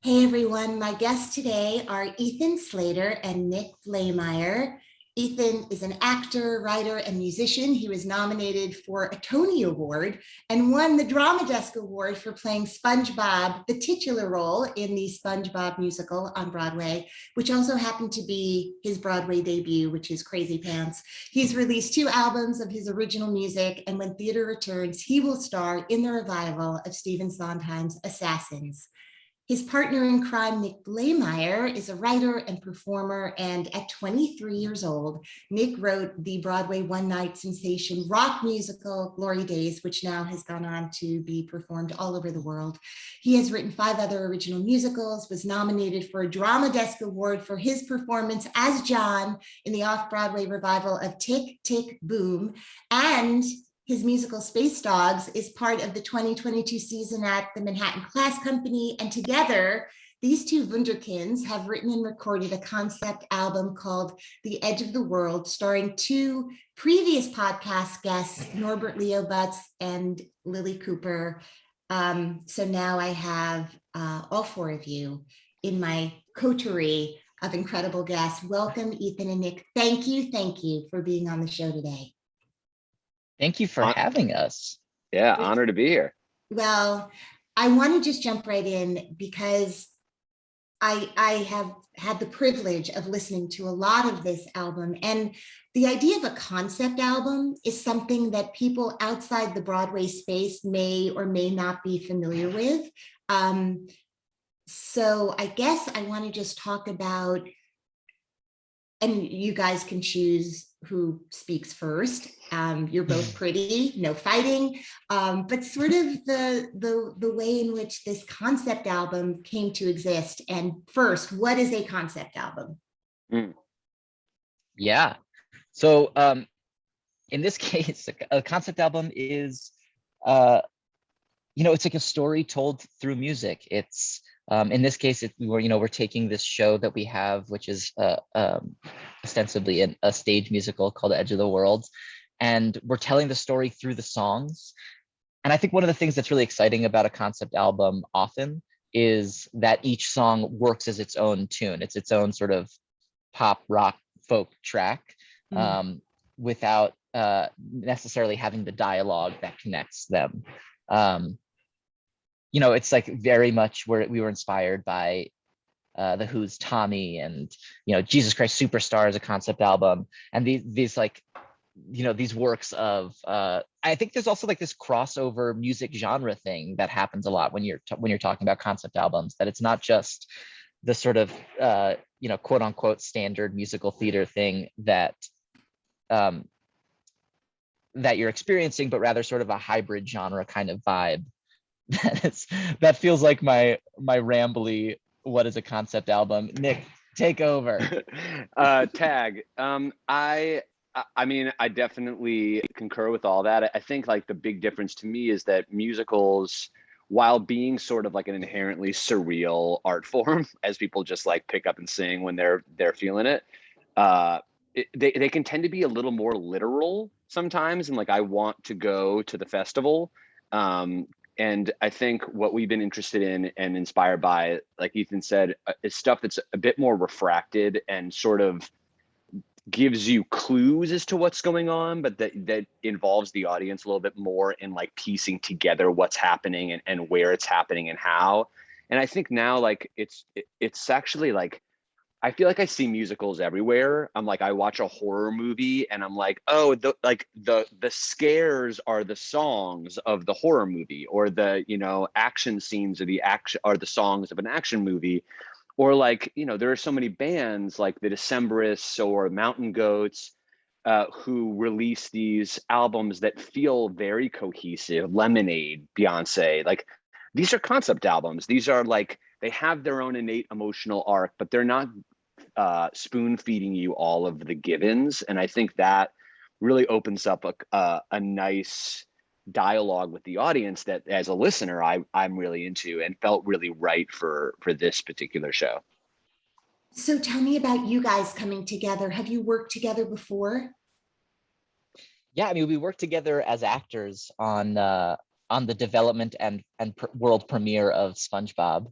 Hey everyone, my guests today are Ethan Slater and Nick Blaemire. Ethan is an actor, writer, and musician. He was nominated for a Tony Award and won the Drama Desk Award for playing SpongeBob, the titular role in the SpongeBob Musical on Broadway, which also happened to be his Broadway debut, which is Crazy Pants. He's released 2 albums of his original music, and when theater returns, he will star in the revival of Stephen Sondheim's Assassins. His partner in crime, Nick Blaemire, is a writer and performer, and at 23 years old, Nick wrote the Broadway one-night sensation rock musical Glory Days, which now has gone on to be performed all over the world. He has written 5 other original musicals, was nominated for a Drama Desk Award for his performance as John in the off-Broadway revival of Tick, Tick, Boom, and his musical Space Dogs is part of the 2022 season at the Manhattan Class Company, and together, these 2 wunderkinds have written and recorded a concept album called The Edge of the World, starring 2 previous podcast guests, Norbert Leo Butz and Lily Cooper. So now I have all 4 of you in my coterie of incredible guests. Welcome, Ethan and Nick. Thank you for being on the show today. Thank you for having us. Yeah, honored to be here. Well, I want to just jump right in because I have had the privilege of listening to a lot of this album, and the idea of a concept album is something that people outside the Broadway space may or may not be familiar with. So I guess I want to just talk about, and you guys can choose who speaks first. You're both pretty, no fighting, but sort of the way in which this concept album came to exist. And first, what is a concept album? Yeah, so in this case, a concept album is, it's like a story told through music. It's in this case, we're taking this show that we have, which is ostensibly a stage musical called Edge of the World, and we're telling the story through the songs. And I think one of the things that's really exciting about a concept album often is that each song works as its own tune. It's its own sort of pop, rock, folk track, without necessarily having the dialogue that connects them. It's like very much where we were inspired by the Who's Tommy, and Jesus Christ Superstar is a concept album, and these like these works of I think there's also like this crossover music genre thing that happens a lot when you're talking about concept albums, that it's not just the sort of quote unquote standard musical theater thing that that you're experiencing, but rather sort of a hybrid genre kind of vibe. That feels like my rambly what is a concept album. Nick, take over. Tag. I mean, I definitely concur with all that. I think like the big difference to me is that musicals, while being sort of like an inherently surreal art form, as people just like pick up and sing when they're feeling it, they can tend to be a little more literal sometimes. And like, I want to go to the festival. And I think what we've been interested in and inspired by, like Ethan said, is stuff that's a bit more refracted and sort of gives you clues as to what's going on, but that involves the audience a little bit more in like piecing together what's happening and where it's happening and how. And I think now like it's actually like, I feel like I see musicals everywhere. I'm like, I watch a horror movie and I'm like, oh, the scares are the songs of the horror movie, or the, action scenes are the songs of an action movie. Or like, there are so many bands like the Decemberists or Mountain Goats who release these albums that feel very cohesive. Lemonade, Beyonce, like these are concept albums. These are like, they have their own innate emotional arc, but they're not spoon feeding you all of the givens. And I think that really opens up a nice dialogue with the audience that as a listener I'm really into and felt really right for this particular show. So tell me about you guys coming together. Have you worked together before? Yeah, I mean, we worked together as actors on the development and world premiere of SpongeBob.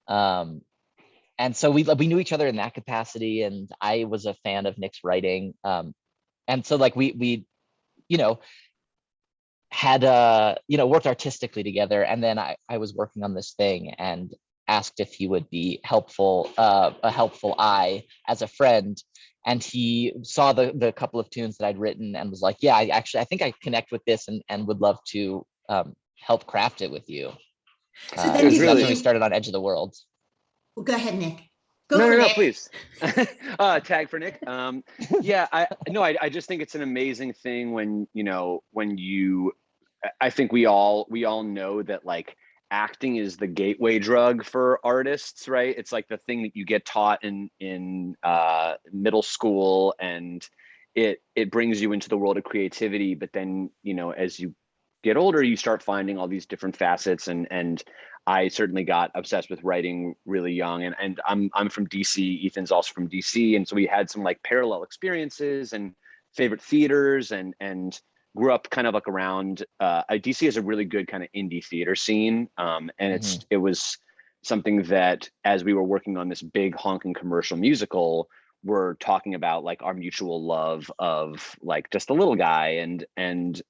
And so we knew each other in that capacity, and I was a fan of Nick's writing. And so like we you know, had worked artistically together, and then I was working on this thing and asked if he would be helpful, a helpful eye as a friend. And he saw the couple of tunes that I'd written and was like, yeah, I think I connect with this and would love to help craft it with you. So So then was did that's when we you, started on Edge of the World. well, go ahead, Nick. Go No, for no, no, Nick. please. Tag for Nick. Yeah, I just think it's an amazing thing when, I think we all know that like acting is the gateway drug for artists, right? It's like the thing that you get taught in middle school, and it brings you into the world of creativity. But then, as you get older, you start finding all these different facets, and I certainly got obsessed with writing really young, and I'm from DC. Ethan's also from DC, and so we had some like parallel experiences and favorite theaters, and grew up kind of like around. DC has a really good kind of indie theater scene, and it was something that as we were working on this big honking commercial musical, we're talking about like our mutual love of like just a little guy, and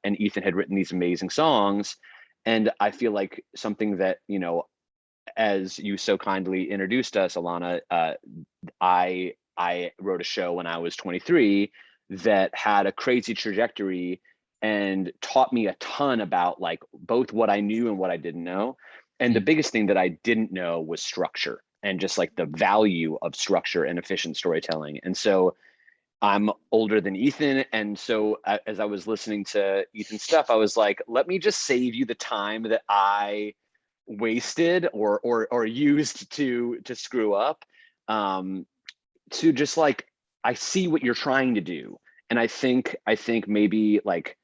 Ethan had written these amazing songs. And I feel like something that, as you so kindly introduced us, Ilana, I wrote a show when I was 23 that had a crazy trajectory and taught me a ton about like both what I knew and what I didn't know. And the biggest thing that I didn't know was structure, and just like the value of structure and efficient storytelling. And so I'm older than Ethan, and so as I was listening to Ethan's stuff, I was like, let me just save you the time that I wasted or used to screw up, to just like, I see what you're trying to do. And I think maybe like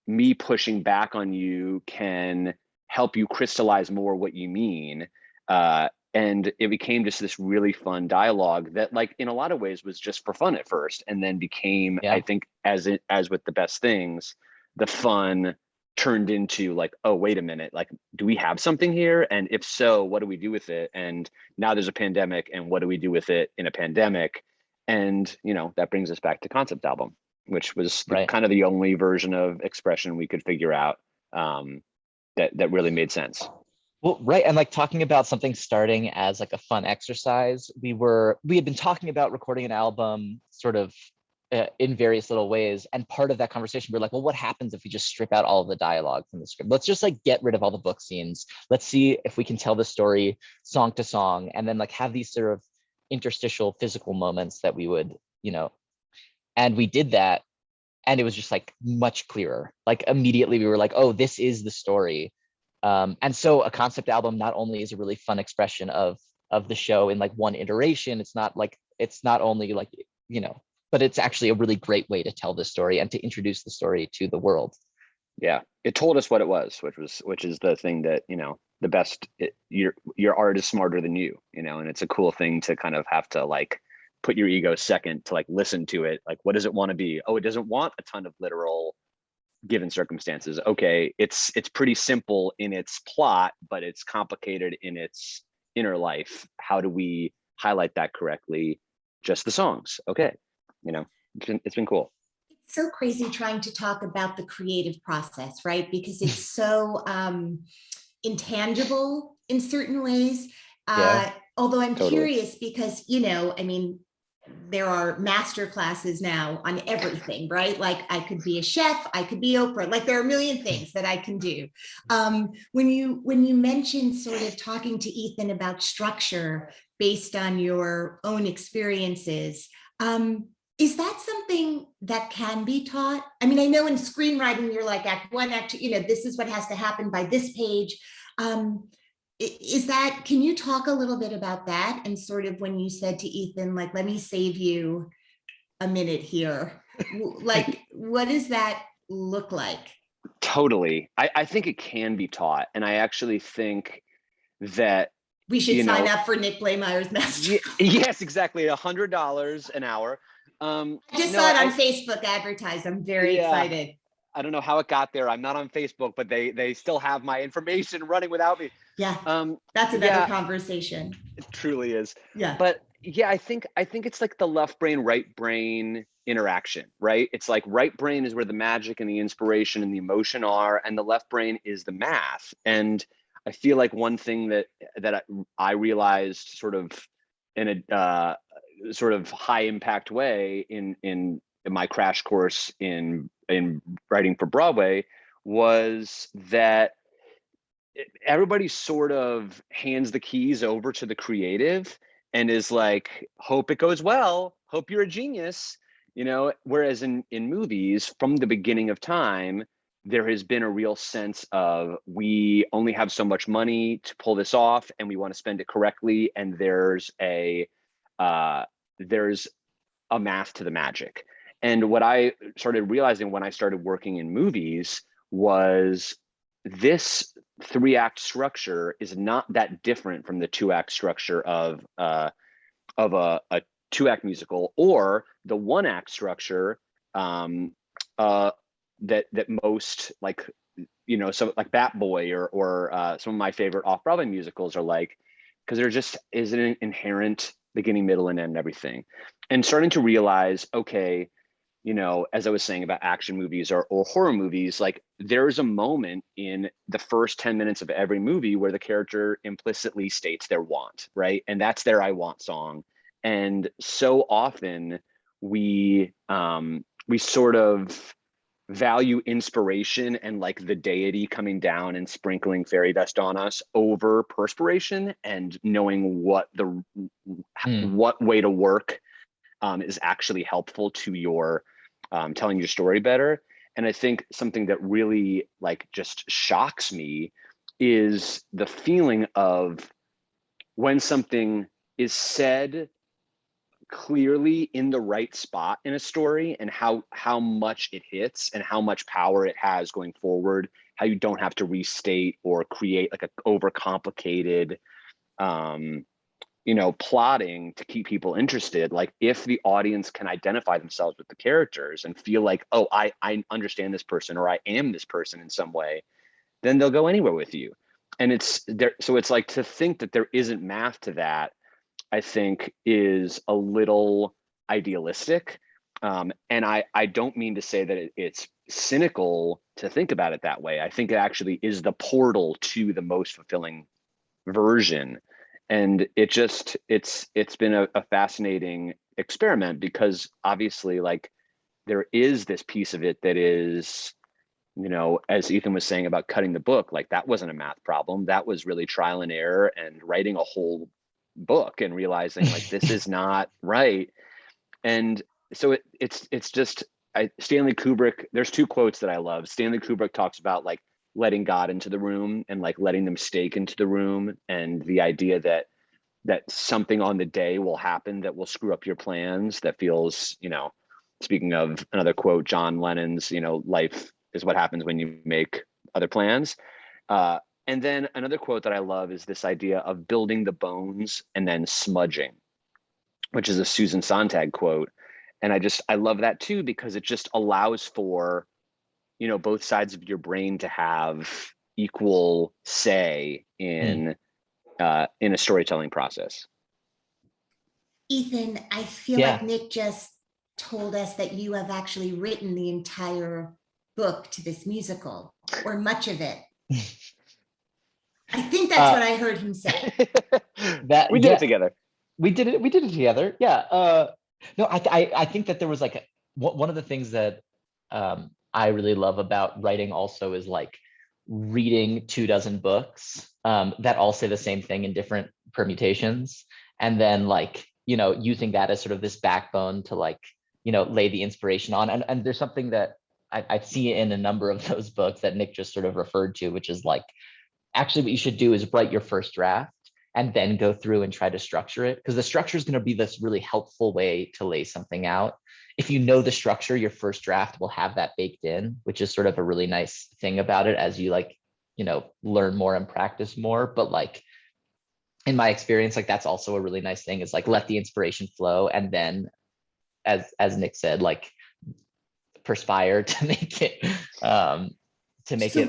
me pushing back on you can help you crystallize more what you mean. And it became just this really fun dialogue that like in a lot of ways was just for fun at first, and then became, I think, as with the best things, the fun turned into like, oh, wait a minute, like, do we have something here? And if so, what do we do with it? And now there's a pandemic, and what do we do with it in a pandemic? And that brings us back to concept album, which was kind of the only version of expression we could figure out, that really made sense. Well, right. And like talking about something starting as like a fun exercise, we had been talking about recording an album sort of in various little ways. And part of that conversation, we're like, well, what happens if we just strip out all of the dialogue from the script? Let's just like get rid of all the book scenes. Let's see if we can tell the story song to song, and then like have these sort of interstitial physical moments that we would, and we did that. And it was just like much clearer. Like immediately we were like, oh, this is the story. And so a concept album not only is a really fun expression of the show in like one iteration, it's not only like, but it's actually a really great way to tell the story and to introduce the story to the world. Yeah, it told us what it was, which is the thing that, the best, your art is smarter than you, and it's a cool thing to kind of have to like put your ego second to like listen to it. Like, what does it want to be? Oh, it doesn't want a ton of literal given circumstances. Okay, it's pretty simple in its plot, but it's complicated in its inner life. How do we highlight that correctly? Just the songs. Okay, it's been cool. It's so crazy trying to talk about the creative process, right? Because it's so intangible in certain ways. Although I'm curious because, there are master classes now on everything, right? Like I could be a chef, I could be Oprah, like there are a million things that I can do. When you mentioned sort of talking to Ethan about structure based on your own experiences, is that something that can be taught? I mean, I know in screenwriting, you're like act one, act two, this is what has to happen by this page. Can you talk a little bit about that? And sort of when you said to Ethan, like, let me save you a minute here, like, what does that look like? Totally. I think it can be taught. And I actually think that we should sign up for Nick Blaemire's master. Yes, exactly. $100 an hour. I just saw it on Facebook advertised. I'm very excited. I don't know how it got there. I'm not on Facebook, but they still have my information running without me. Yeah, Um, that's another yeah, conversation. it truly is. Yeah. But yeah, I think it's like the left brain, right brain interaction, right? It's like right brain is where the magic and the inspiration and the emotion are, and the left brain is the math. And I feel like one thing that I realized sort of in a sort of high impact way in my crash course in writing for Broadway was that everybody sort of hands the keys over to the creative and is like, hope it goes well, hope you're a genius, whereas in movies from the beginning of time, there has been a real sense of we only have so much money to pull this off and we want to spend it correctly, and uh, there's a math to the magic. And what I started realizing when I started working in movies was this 3-act structure is not that different from the 2-act structure of a 2-act musical, or the 1-act structure that most, like, so like Bat Boy or some of my favorite off-Broadway musicals are like, because there just is an inherent beginning, middle, and end, everything. And starting to realize, okay, as I was saying about action movies or horror movies, like there's a moment in the first 10 minutes of every movie where the character implicitly states their want, right? And that's their I want song. And so often we sort of value inspiration and like the deity coming down and sprinkling fairy dust on us over perspiration and knowing what way to work is actually helpful to your telling your story better. And I think something that really like just shocks me is the feeling of when something is said clearly in the right spot in a story, and how much it hits and how much power it has going forward, how you don't have to restate or create like a overcomplicated plotting to keep people interested. Like if the audience can identify themselves with the characters and feel like, oh, I understand this person, or I am this person in some way, then they'll go anywhere with you. And it's there. So it's like, to think that there isn't math to that, I think is a little idealistic. And I don't mean to say that it's cynical to think about it that way. I think it actually is the portal to the most fulfilling version. And it's been a fascinating experiment, because obviously like there is this piece of it that is, as Ethan was saying about cutting the book, like that wasn't a math problem. That was really trial and error and writing a whole book and realizing like this is not right. And so it's just Stanley Kubrick, there's 2 quotes that I love. Stanley Kubrick talks about like letting God into the room and like letting the mistake into the room, and the idea that something on the day will happen that will screw up your plans, that feels, speaking of another quote, John Lennon's, life is what happens when you make other plans. And then another quote that I love is this idea of building the bones and then smudging, which is a Susan Sontag quote. And I love that too, because it just allows for, both sides of your brain to have equal say in a storytelling process. Ethan, I feel like Nick just told us that you have actually written the entire book to this musical, or much of it. I think that's what I heard him say. That we did it together. We did it together. Yeah. No, I think that there was like one of the things that I really love about writing also is like reading 24 books that all say the same thing in different permutations, and then like using that as sort of this backbone to like lay the inspiration on. And there's something that I see in a number of those books that Nick just sort of referred to, which is like, actually what you should do is write your first draft and then go through and try to structure it, because the structure is going to be this really helpful way to lay something out. If you know the structure, your first draft will have that baked in, which is sort of a really nice thing about it as you like, learn more and practice more. But like in my experience, like that's also a really nice thing, is like let the inspiration flow, and then as Nick said, like perspire to make it it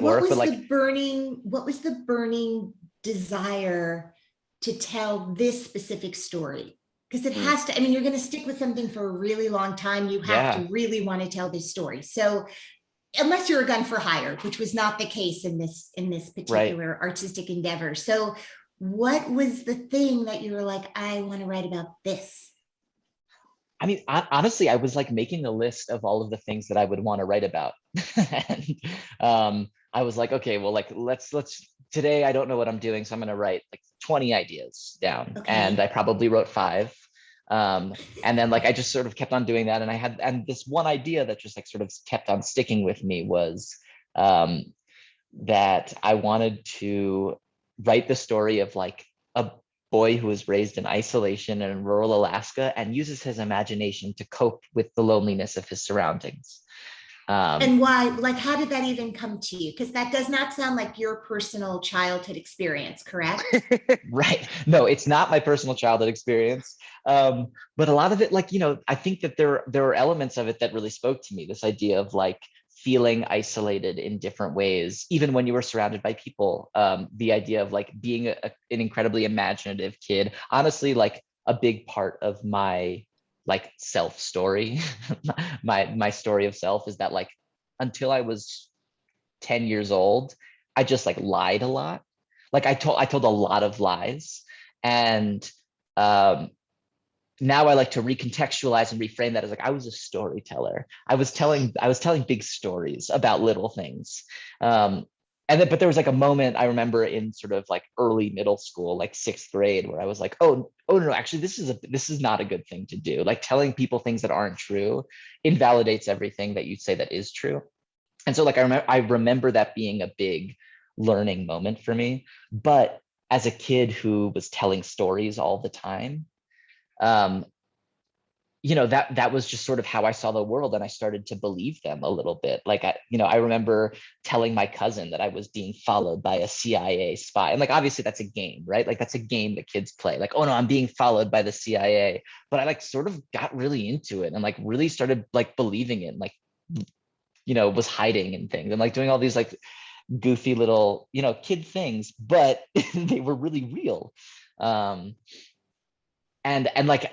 work. What But like was the burning desire to tell this specific story? Because it has to, I mean, you're going to stick with something for a really long time. You have to really want to tell this story. So unless you're a gun for hire, which was not the case in this particular artistic endeavor. So what was the thing that you were like, I want to write about this? I mean, honestly, I was like making a list of all of the things that I would want to write about. And I was like, okay, well, like, let's today, I don't know what I'm doing. So I'm going to write like 20 ideas down. Okay. And I probably wrote 5. And then like, I just sort of kept on doing that. And this one idea that just like sort of kept on sticking with me was that I wanted to write the story of like a boy who was raised in isolation in rural Alaska and uses his imagination to cope with the loneliness of his surroundings. And why, like, how did that even come to you? Because that does not sound like your personal childhood experience, correct? Right. No, it's not my personal childhood experience. But a lot of it, like, you know, I think that there are elements of it that really spoke to me. This idea of like feeling isolated in different ways, even when you were surrounded by people. The idea of like being an incredibly imaginative kid. Honestly, like a big part of my like self story, my story of self is that like until I was 10 years old, I just like lied a lot. Like I told a lot of lies. And now I like to recontextualize and reframe that as like I was a storyteller. I was telling big stories about little things. But there was like a moment I remember in sort of like early middle school, like 6th grade, where I was like, oh no, actually this is not a good thing to do. Like telling people things that aren't true invalidates everything that you say that is true. And so like I remember that being a big learning moment for me. But as a kid who was telling stories all the time, you know, that was just sort of how I saw the world, and I started to believe them a little bit. Like I remember telling my cousin that I was being followed by a CIA spy, and like obviously that's a game, right? Like that's a game that kids play. Like, oh no, I'm being followed by the CIA. But I like sort of got really into it and like really started like believing it, and, like, you know, was hiding in things and like doing all these like goofy little, you know, kid things, but they were really real. And like,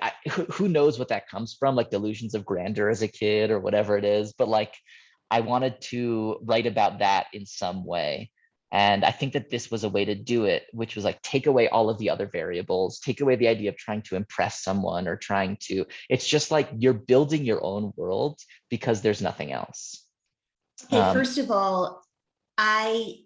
who knows what that comes from, like delusions of grandeur as a kid or whatever it is. But like, I wanted to write about that in some way. And I think that this was a way to do it, which was like, take away all of the other variables, take away the idea of trying to impress someone or it's just like you're building your own world because there's nothing else. Okay, first of all, I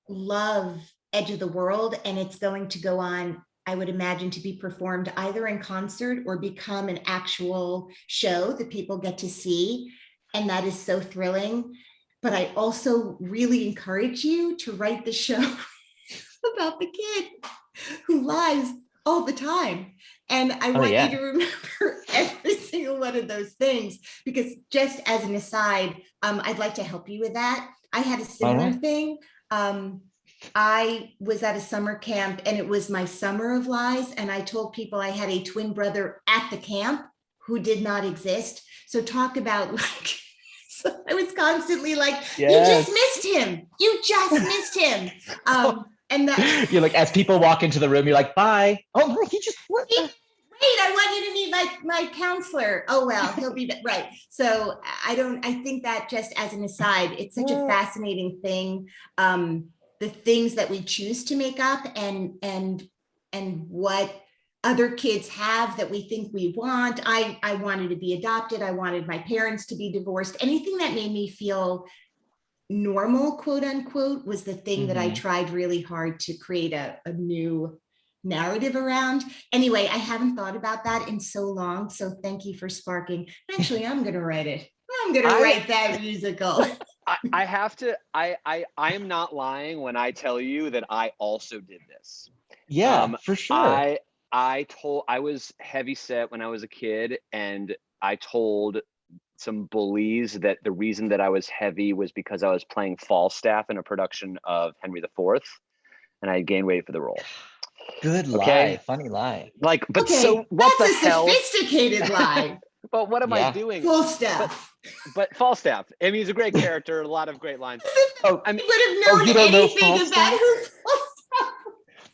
love Edge of the World, and it's going to go on, I would imagine, to be performed either in concert or become an actual show that people get to see. And that is so thrilling. But I also really encourage you to write the show about the kid who lies all the time. And I want you to remember every single one of those things, because just as an aside, I'd like to help you with that. I had a similar thing. I was at a summer camp, and it was my summer of lies. And I told people I had a twin brother at the camp who did not exist. So talk about like, so I was constantly like, you just missed him. You just missed him. And that you're like, as people walk into the room, you're like, bye. Oh, no, he just wait, I want you to meet my counselor. Oh, well, he'll be right. So I think that, just as an aside, it's such a fascinating thing. The things that we choose to make up and what other kids have that we think we want. I wanted to be adopted. I wanted my parents to be divorced. Anything that made me feel normal, quote unquote, was the thing that I tried really hard to create a new narrative around. Anyway, I haven't thought about that in so long. So thank you for sparking. Actually, I'm going to write it. I'm going to write that musical. I have to, I am not lying when I tell you that I also did this. Yeah, for sure. I was heavy set when I was a kid, and I told some bullies that the reason that I was heavy was because I was playing Falstaff in a production of Henry IV, and I gained weight for the role. Good lie, funny lie. Like, but so what the hell? That's a sophisticated lie. But what am I doing? Falstaff. But Falstaff. I mean, he's a great character, a lot of great lines. I would have known anything about who Falstaff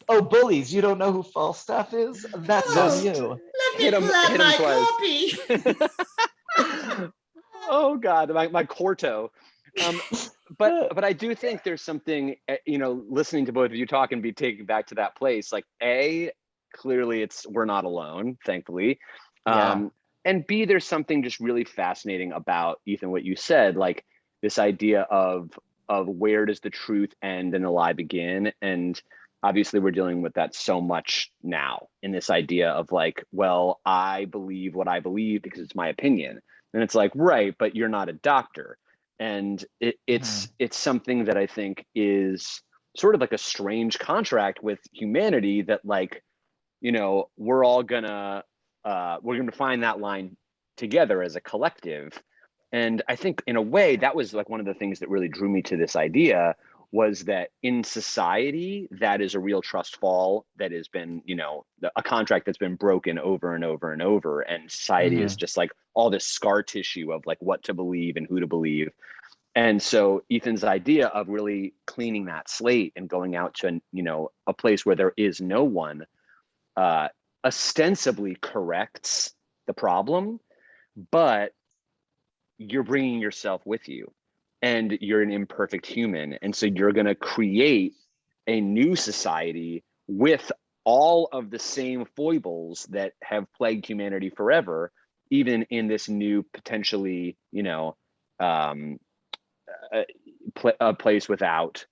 Oh, bullies, you don't know who Falstaff is? That's on Oh, Just you. let me hit him, pull out hit him my twice. copy. Oh God, my quarto. But I do think there's something, listening to both of you talk and be taken back to that place. Like clearly we're not alone, thankfully. Yeah. And B, there's something just really fascinating about, Ethan, what you said, like this idea of where does the truth end and the lie begin? And obviously we're dealing with that so much now in this idea of like, well, I believe what I believe because it's my opinion. And it's like, right, but you're not a doctor. And it's something that I think is sort of like a strange contract with humanity that, like, we're all gonna find that line together as a collective. And I think in a way that was like one of the things that really drew me to this idea, was that in society, that is a real trust fall that has been, a contract that's been broken over and over and over. And society is just like all this scar tissue of like what to believe and who to believe. And so Ethan's idea of really cleaning that slate and going out to, a place where there is no one, ostensibly corrects the problem, but you're bringing yourself with you and you're an imperfect human. And so you're going to create a new society with all of the same foibles that have plagued humanity forever, even in this new potentially, a place without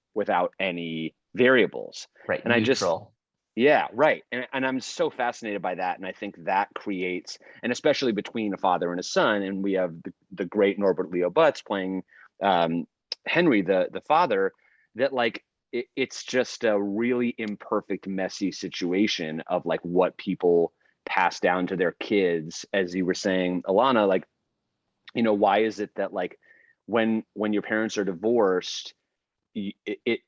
any variables. Right. And Neutral. Yeah, right. And I'm so fascinated by that. And I think that creates, and especially between a father and a son, and we have the great Norbert Leo Butz playing Henry, the father, that like, it's just a really imperfect, messy situation of like what people pass down to their kids. As you were saying, Ilana, like, why is it that like when your parents are divorced,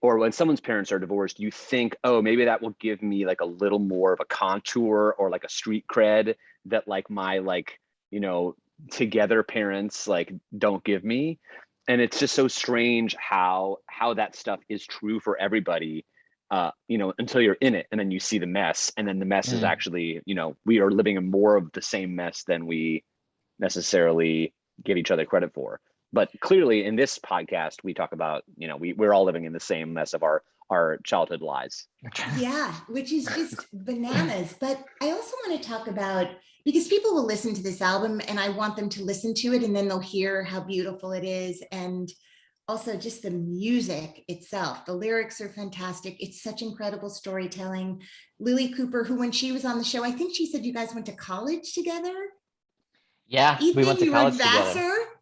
or when someone's parents are divorced, you think, oh, maybe that will give me like a little more of a contour or like a street cred that like my like, together parents like don't give me. And it's just so strange how that stuff is true for everybody, until you're in it and then you see the mess, and then the mess is actually, we are living in more of the same mess than we necessarily give each other credit for. But clearly in this podcast, we talk about, we're all living in the same mess of our childhood lies. Yeah, which is just bananas. But I also want to talk about, because people will listen to this album and I want them to listen to it and then they'll hear how beautiful it is. And also just the music itself. The lyrics are fantastic. It's such incredible storytelling. Lily Cooper, who when she was on the show, I think she said you guys went to college together. Yeah, Ethan, we went to you were at college together.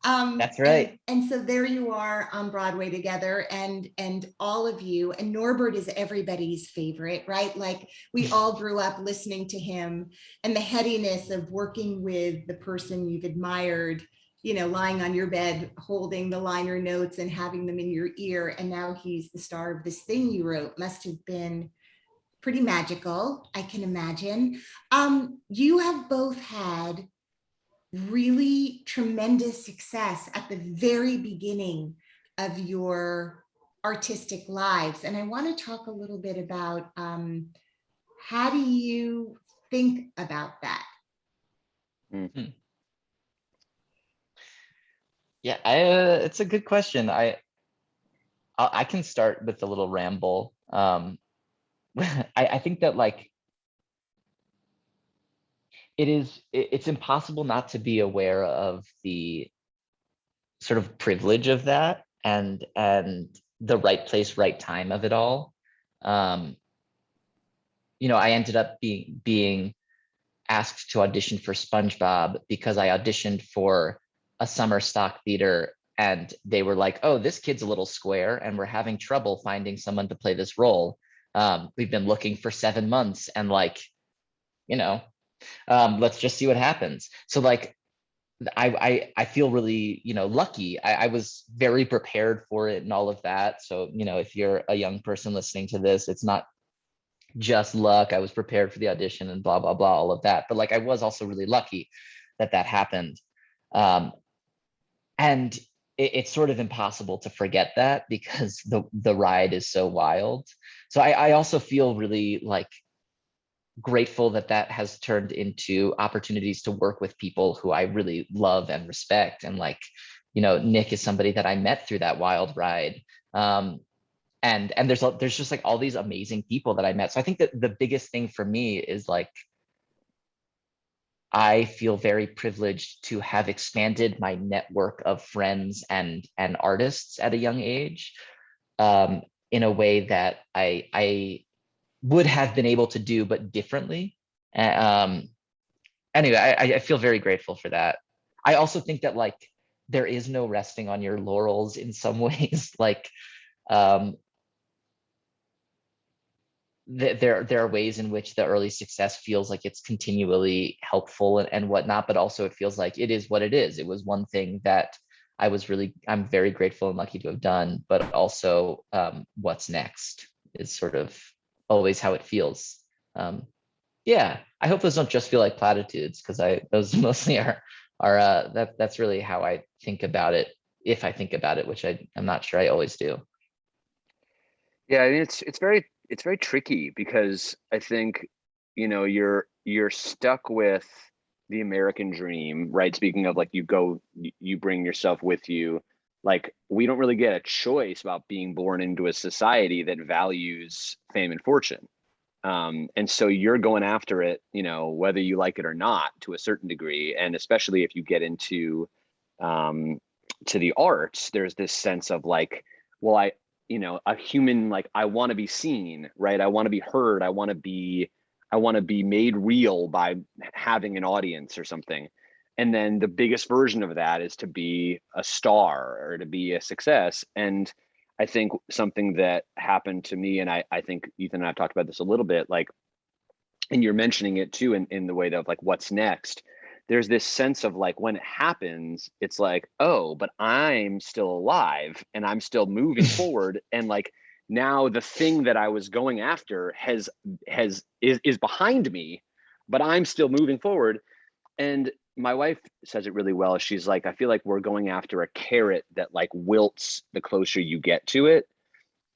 Vassar. That's right. And so there you are on Broadway together, and all of you. And Norbert is everybody's favorite, right? Like we all grew up listening to him, and the headiness of working with the person you've admired, lying on your bed, holding the liner notes and having them in your ear. And now he's the star of this thing you wrote. Must have been pretty magical, I can imagine. You have both had really tremendous success at the very beginning of your artistic lives. And I want to talk a little bit about how do you think about that? Yeah, it's a good question. I can start with a little ramble. I think that like it's impossible not to be aware of the sort of privilege of that and the right place, right time of it all. I ended up being asked to audition for SpongeBob because I auditioned for a summer stock theater and they were like, oh, this kid's a little square and we're having trouble finding someone to play this role. We've been looking for 7 months and like, let's just see what happens. So like, I feel really, lucky. I was very prepared for it and all of that. So, if you're a young person listening to this, it's not just luck. I was prepared for the audition and blah, blah, blah, all of that. But like, I was also really lucky that happened. And it's sort of impossible to forget that because the ride is so wild. So I also feel really like grateful that that has turned into opportunities to work with people who I really love and respect. And like, Nick is somebody that I met through that wild ride. And there's just like all these amazing people that I met. So I think that the biggest thing for me is like, I feel very privileged to have expanded my network of friends and artists at a young age, in a way that I would have been able to do, but differently. Anyway, I feel very grateful for that. I also think that like there is no resting on your laurels in some ways. Like there are ways in which the early success feels like it's continually helpful and whatnot, but also it feels like it is what it is. It was one thing that I'm very grateful and lucky to have done, but also what's next is sort of always how it feels. Yeah, I hope those don't just feel like platitudes, because those mostly are that's really how I think about it, if I think about it, which I'm not sure I always do. Yeah, I mean, it's very tricky because I think, you're stuck with the American dream, right? Speaking of like you bring yourself with you. Like, we don't really get a choice about being born into a society that values fame and fortune. And so you're going after it, whether you like it or not, to a certain degree. And especially if you get into to the arts, there's this sense of like, well, a human, like, I want to be seen, right? I want to be heard. I want to be made real by having an audience or something. And then the biggest version of that is to be a star or to be a success. And I think something that happened to me, and I think Ethan and I have talked about this a little bit, like, and you're mentioning it too in the way of like, what's next? There's this sense of like, when it happens, it's like, oh, but I'm still alive and I'm still moving forward. And like, now the thing that I was going after is behind me, but I'm still moving forward. And my wife says it really well. She's like, I feel like we're going after a carrot that like wilts the closer you get to it.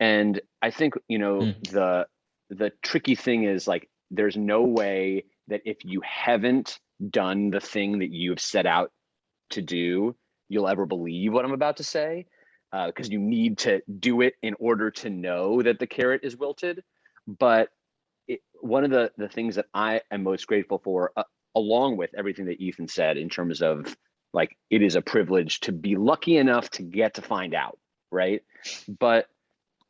And I think, the tricky thing is like, there's no way that if you haven't done the thing that you've set out to do, you'll ever believe what I'm about to say, because you need to do it in order to know that the carrot is wilted. But one of the things that I am most grateful for, along with everything that Ethan said, in terms of like, it is a privilege to be lucky enough to get to find out, right? But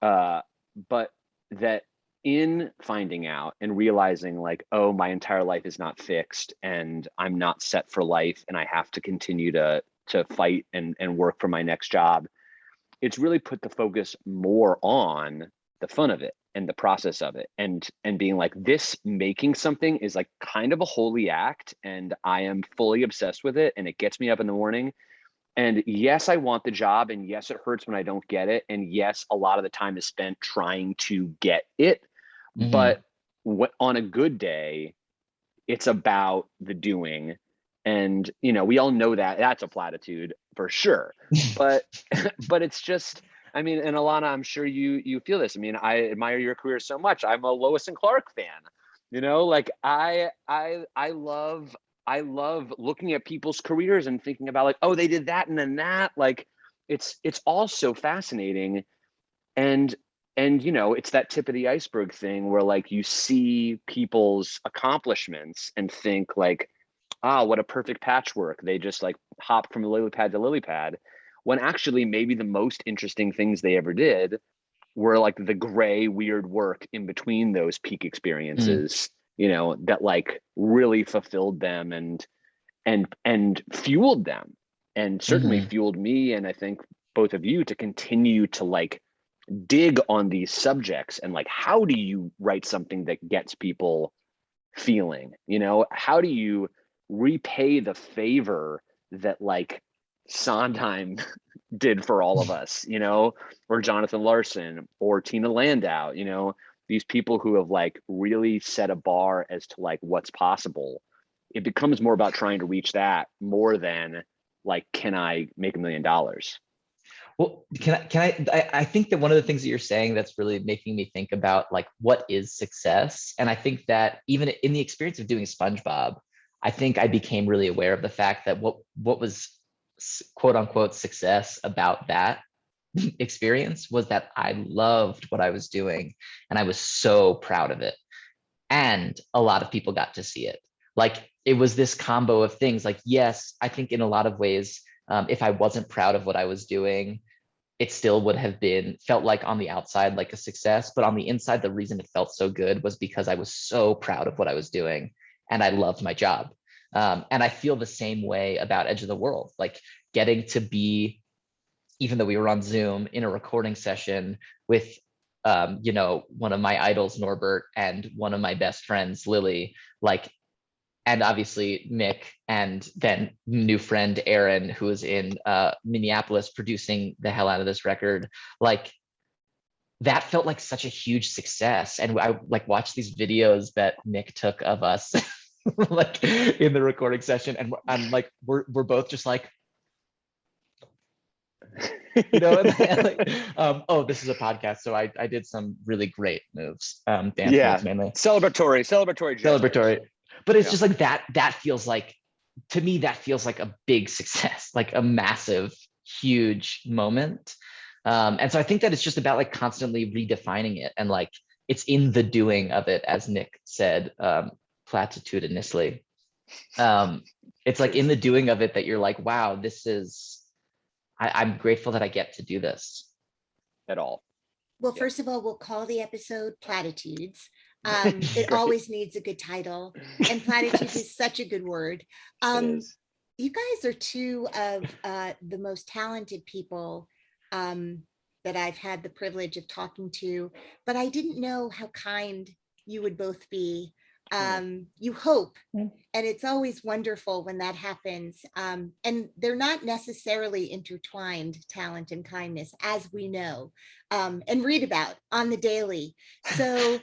that in finding out and realizing like, oh, my entire life is not fixed and I'm not set for life and I have to continue to fight and work for my next job, it's really put the focus more on the fun of it and the process of it, and being like, this making something is like kind of a holy act, and I am fully obsessed with it, and it gets me up in the morning. And yes, I want the job, and yes, it hurts when I don't get it, and yes, a lot of the time is spent trying to get it. Mm-hmm. But on a good day, it's about the doing. And we all know that that's a platitude for sure. But it's just, I mean, and Ilana, I'm sure you feel this. I mean, I admire your career so much. I'm a Lois and Clark fan. Like I love looking at people's careers and thinking about like, oh, they did that and then that. Like, it's all so fascinating. And it's that tip of the iceberg thing where like you see people's accomplishments and think like, what a perfect patchwork. They just like hopped from lily pad to lily pad, when actually maybe the most interesting things they ever did were like the gray, weird work in between those peak experiences, that like really fulfilled them and fueled them, and certainly fueled me. And I think both of you, to continue to like dig on these subjects and like, how do you write something that gets people feeling, how do you repay the favor that like Sondheim did for all of us, or Jonathan Larson or Tina Landau, these people who have like really set a bar as to like what's possible. It becomes more about trying to reach that more than like, can I make $1 million? Well, I think that one of the things that you're saying that's really making me think about like what is success. And I think that even in the experience of doing SpongeBob, I think I became really aware of the fact that what was quote unquote success about that experience was that I loved what I was doing and I was so proud of it. And a lot of people got to see it. Like it was this combo of things. Like, yes, I think in a lot of ways, if I wasn't proud of what I was doing, it still would have been felt like on the outside like a success, but on the inside, the reason it felt so good was because I was so proud of what I was doing and I loved my job. And I feel the same way about Edge of the World, like getting to be, even though we were on Zoom in a recording session with one of my idols, Norbert, and one of my best friends, Lily, like, and obviously Mick, and then new friend Aaron, who is in Minneapolis producing the hell out of this record. Like that felt like such a huge success. And I like watched these videos that Nick took of us like in the recording session, and I'm like, we're both just like, like, oh, this is a podcast, so I did some really great moves, dance moves mainly. Celebratory gestures. But it's just like that feels like, to me, that feels like a big success, like a massive, huge moment. And so I think that it's just about like constantly redefining it, and like it's in the doing of it, as Nick said, platitudinously. It's like in the doing of it that you're like, wow, I'm grateful that I get to do this at all. Well, first of all, we'll call the episode Platitudes. It always needs a good title, and platitudes is such a good word. You guys are two of the most talented people that I've had the privilege of talking to, but I didn't know how kind you would both be. You hope, and it's always wonderful when that happens. And they're not necessarily intertwined, talent and kindness, as we know and read about on the daily. So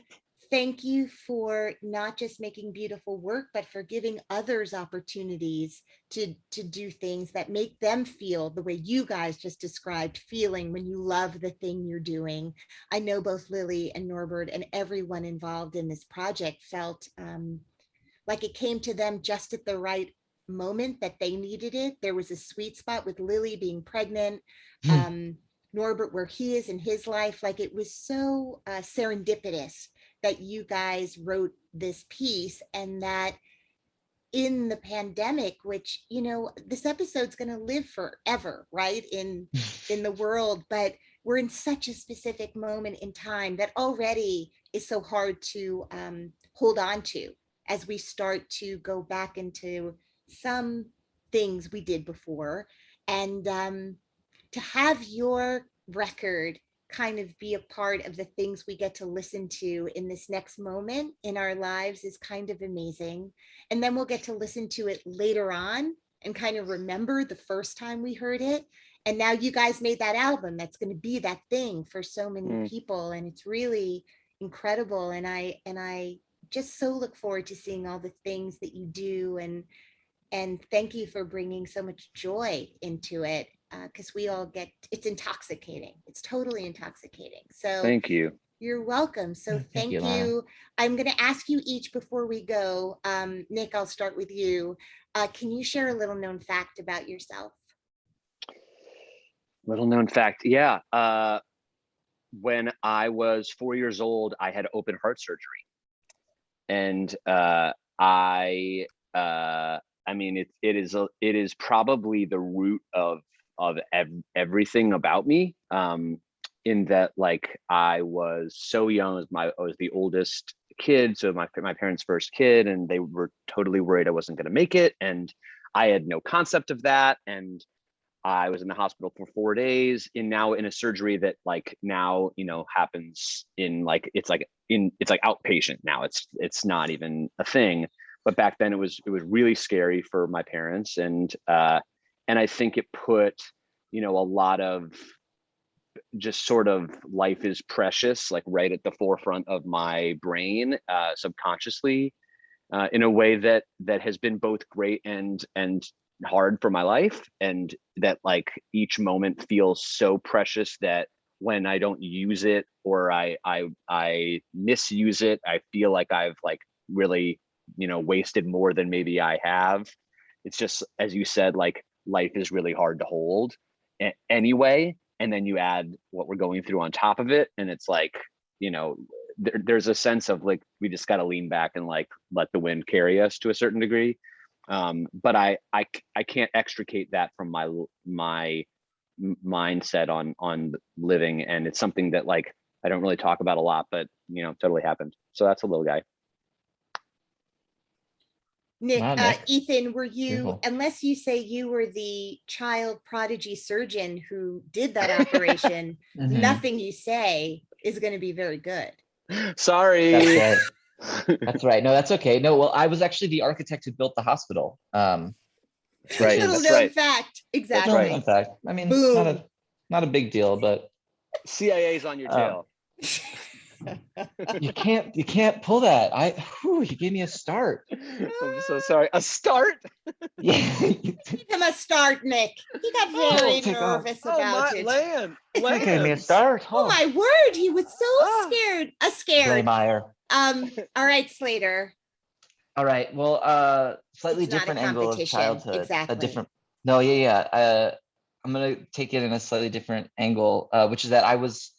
thank you for not just making beautiful work, but for giving others opportunities to do things that make them feel the way you guys just described feeling when you love the thing you're doing. I know both Lily and Norbert and everyone involved in this project felt like it came to them just at the right moment that they needed it. There was a sweet spot with Lily being pregnant, Norbert where he is in his life. Like it was so serendipitous that you guys wrote this piece, and that in the pandemic, which, this episode's going to live forever, right? In the world, but we're in such a specific moment in time that already is so hard to hold on to as we start to go back into some things we did before. And to have your record kind of be a part of the things we get to listen to in this next moment in our lives is kind of amazing. And then we'll get to listen to it later on and kind of remember the first time we heard it. And now you guys made that album that's going to be that thing for so many people. And it's really incredible. And I just so look forward to seeing all the things that you do. And thank you for bringing so much joy into it. Because we all it's intoxicating. It's totally intoxicating. So thank you. You're welcome. So thank you. I'm going to ask you each before we go. Nick, I'll start with you. Can you share a little known fact about yourself? Little known fact. Yeah. When I was 4 years old, I had open heart surgery. And it is probably the root of everything about me, in that, like, I was so young. I was the oldest kid, so my parents' first kid, and they were totally worried I wasn't going to make it, and I had no concept of that, and I was in the hospital for 4 days, and now in a surgery that, like, now happens in it's like outpatient now. It's not even a thing, but back then it was really scary for my parents, and I think it put, a lot of just sort of life is precious, like right at the forefront of my brain, subconsciously, in a way that has been both great and hard for my life, and that like each moment feels so precious that when I don't use it or I misuse it, I feel like I've like really, you know, wasted more than maybe I have. It's just, as you said, like life is really hard to hold anyway. And then you add what we're going through on top of it. And it's like, you know, there's a sense of like, we just got to lean back and like, let the wind carry us to a certain degree. But I can't extricate that from my mindset on living. And it's something that like, I don't really talk about a lot, but you know, totally happened. So that's a little guy. Nick, Wow, Nick. Ethan, were you, Beautiful. unless you say you were the child prodigy surgeon who did that operation, nothing you say is going to be very good. Sorry. That's right. That's right. No, that's okay. No, well, I was actually the architect who built the hospital. That's right. Little That's known right. fact. Exactly. right. In fact, I mean, Boom. not a big deal, but CIA's on your tail. you can't pull that. You gave me a start. I'm so sorry. A start? Yeah. Give him a start, Nick. He got very take off. nervous about it. Land. You gave me a start. Oh my word, he was so scared. Scared. Blaemire. All right, Slater. All right. Well, slightly It's not a different angle of competition. childhood. Exactly. A different. No, yeah. I'm gonna take it in a slightly different angle, which is that I was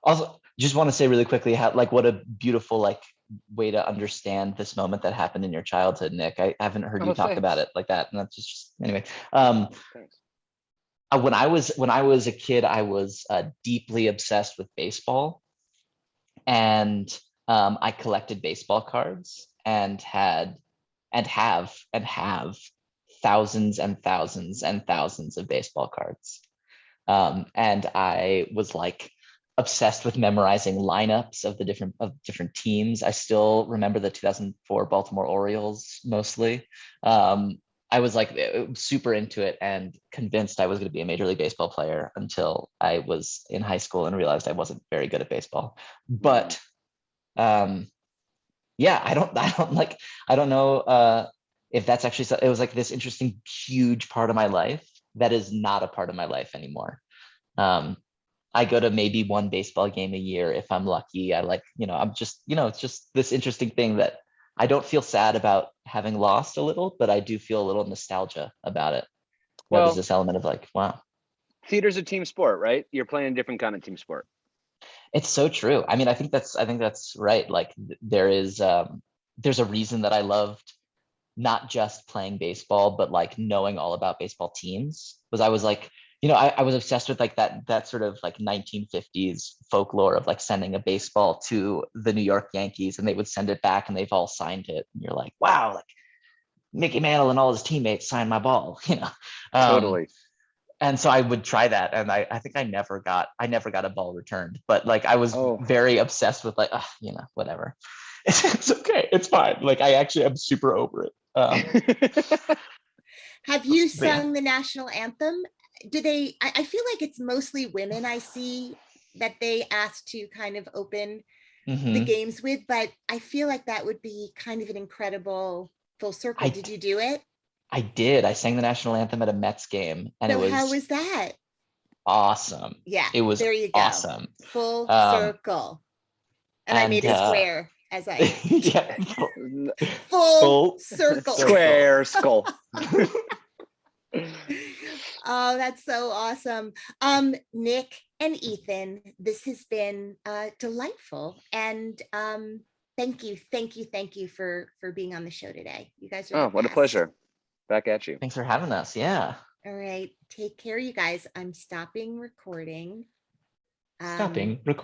also just want to say really quickly how like what a beautiful like way to understand this moment that happened in your childhood, Nick. I haven't heard you talk about it like that, and that's just anyway. When I was a kid, I was deeply obsessed with baseball, and I collected baseball cards and have thousands and thousands and thousands of baseball cards. And I was like obsessed with memorizing lineups of different teams. I still remember the 2004 Baltimore Orioles mostly. I was like super into it and convinced I was going to be a Major League Baseball player until I was in high school and realized I wasn't very good at baseball. But yeah, I don't know if that's actually, it was like this interesting, huge part of my life that is not a part of my life anymore. I go to maybe one baseball game a year if I'm lucky. I like, I'm just, it's just this interesting thing that I don't feel sad about having lost a little, but I do feel a little nostalgia about it. Well, there's this element of like, wow. Theater's a team sport, right? You're playing a different kind of team sport. It's so true. I mean, I think that's right. Like there's a reason that I loved not just playing baseball, but like knowing all about baseball teams, was I was like, I was obsessed with like that sort of like 1950s folklore of like sending a baseball to the New York Yankees and they would send it back and they've all signed it. And you're like, wow, like Mickey Mantle and all his teammates signed my ball, Totally. And so I would try that. And I think I never got a ball returned, but like I was very obsessed with like, whatever. It's okay. It's fine. Like I'm super over it. Have you sung the national anthem? Do they, I feel like it's mostly women I see that they ask to kind of open the games with, but I feel like that would be kind of an incredible full circle. Did you do it? I did. I sang the national anthem at a Mets game, and so how was that? Awesome. Yeah, it was there you go. Awesome. Full circle. And I made a square as I yeah, full circle. Square skull. Oh, that's so awesome. Nick and Ethan, this has been delightful. And thank you for being on the show today. You guys are what a pleasure. Back at you. Thanks for having us. Yeah. All right. Take care, you guys. I'm stopping recording. Stopping recording.